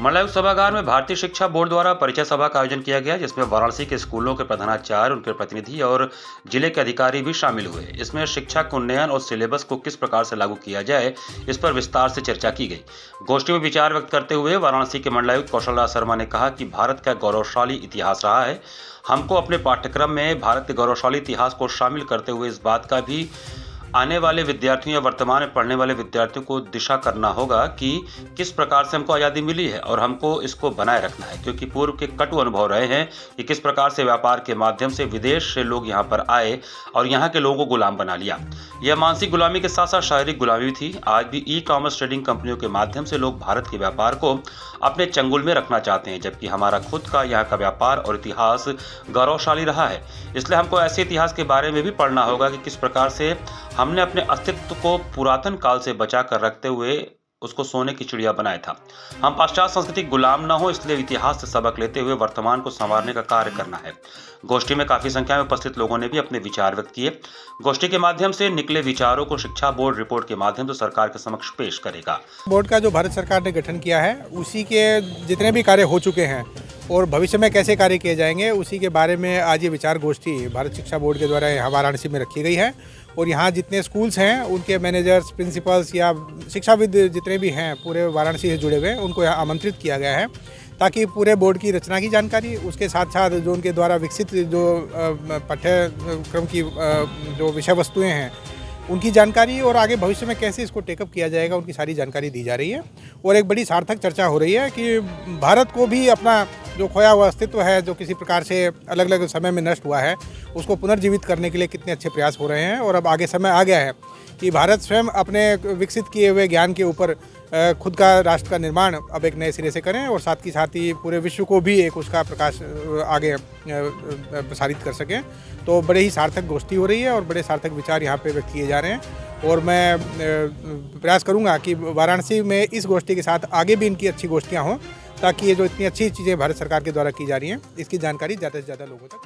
मंडलायुक्त सभागार में भारतीय शिक्षा बोर्ड द्वारा परिचय सभा का आयोजन किया गया, जिसमें वाराणसी के स्कूलों के प्रधानाचार्य, उनके प्रतिनिधि और जिले के अधिकारी भी शामिल हुए। इसमें शिक्षा के उन्नयन और सिलेबस को किस प्रकार से लागू किया जाए, इस पर विस्तार से चर्चा की गई। गोष्ठी में विचार व्यक्त करते हुए वाराणसी के मंडलायुक्त कौशल राज शर्मा ने कहा कि भारत का गौरवशाली इतिहास रहा है। हमको अपने पाठ्यक्रम में भारत के गौरवशाली इतिहास को शामिल करते हुए इस बात का भी आने वाले विद्यार्थियों या वर्तमान में पढ़ने वाले विद्यार्थियों को दिशा करना होगा कि किस प्रकार से हमको आज़ादी मिली है और हमको इसको बनाए रखना है, क्योंकि पूर्व के कटु अनुभव रहे हैं कि किस प्रकार से व्यापार के माध्यम से विदेश से लोग यहाँ पर आए और यहाँ के लोगों को गुलाम बना लिया। यह मानसिक गुलामी के साथ साथ शारीरिक गुलामी भी थी। आज भी ई कॉमर्स ट्रेडिंग कंपनियों के माध्यम से लोग भारत के व्यापार को अपने चंगुल में रखना चाहते हैं, जबकि हमारा खुद का यहाँ का व्यापार और इतिहास गौरवशाली रहा है। इसलिए हमको ऐसे इतिहास के बारे में भी पढ़ना होगा कि किस प्रकार से हमने अपने अस्तित्व को पुरातन काल से बचा कर रखते हुए उसको सोने की चिड़िया बनाया था। हम पाश्चात्य संस्कृति गुलाम न हो, इसलिए इतिहास से सबक लेते हुए वर्तमान को संवारने का कार्य करना है। गोष्ठी में काफी संख्या में उपस्थित लोगों ने भी अपने विचार व्यक्त किए। गोष्ठी के माध्यम से निकले विचारों को शिक्षा बोर्ड रिपोर्ट के माध्यम से सरकार के समक्ष पेश करेगा। बोर्ड का जो भारत सरकार ने गठन किया है, उसी के जितने भी कार्य हो चुके हैं और भविष्य में कैसे कार्य किए जाएंगे, उसी के बारे में आज ये विचार गोष्ठी भारत शिक्षा बोर्ड के द्वारा यहाँ वाराणसी में रखी गई है। और यहाँ जितने स्कूल्स हैं, उनके मैनेजर्स, प्रिंसिपल्स या शिक्षाविद जितने भी हैं पूरे वाराणसी से जुड़े हुए, उनको यहाँ आमंत्रित किया गया है ताकि पूरे बोर्ड की रचना की जानकारी, उसके साथ साथ जो उनके द्वारा विकसित जो पाठ्यक्रम की जो विषय वस्तुएं हैं उनकी जानकारी और आगे भविष्य में कैसे इसको टेकअप किया जाएगा, उनकी सारी जानकारी दी जा रही है। और एक बड़ी सार्थक चर्चा हो रही है कि भारत को भी अपना जो खोया हुआ अस्तित्व है, जो किसी प्रकार से अलग अलग समय में नष्ट हुआ है, उसको पुनर्जीवित करने के लिए कितने अच्छे प्रयास हो रहे हैं। और अब आगे समय आ गया है कि भारत स्वयं अपने विकसित किए हुए ज्ञान के ऊपर खुद का राष्ट्र का निर्माण अब एक नए सिरे से करें और साथ ही पूरे विश्व को भी एक उसका प्रकाश आगे प्रसारित कर सकें। तो बड़े ही सार्थक गोष्ठी हो रही है और बड़े सार्थक विचार यहाँ पे व्यक्त किए जा रहे हैं। और मैं प्रयास करूँगा कि वाराणसी में इस गोष्ठी के साथ आगे भी इनकी अच्छी गोष्ठियाँ हों, ताकि ये जो इतनी अच्छी चीज़ें भारत सरकार के द्वारा की जा रही हैं, इसकी जानकारी ज़्यादा से ज़्यादा लोगों तक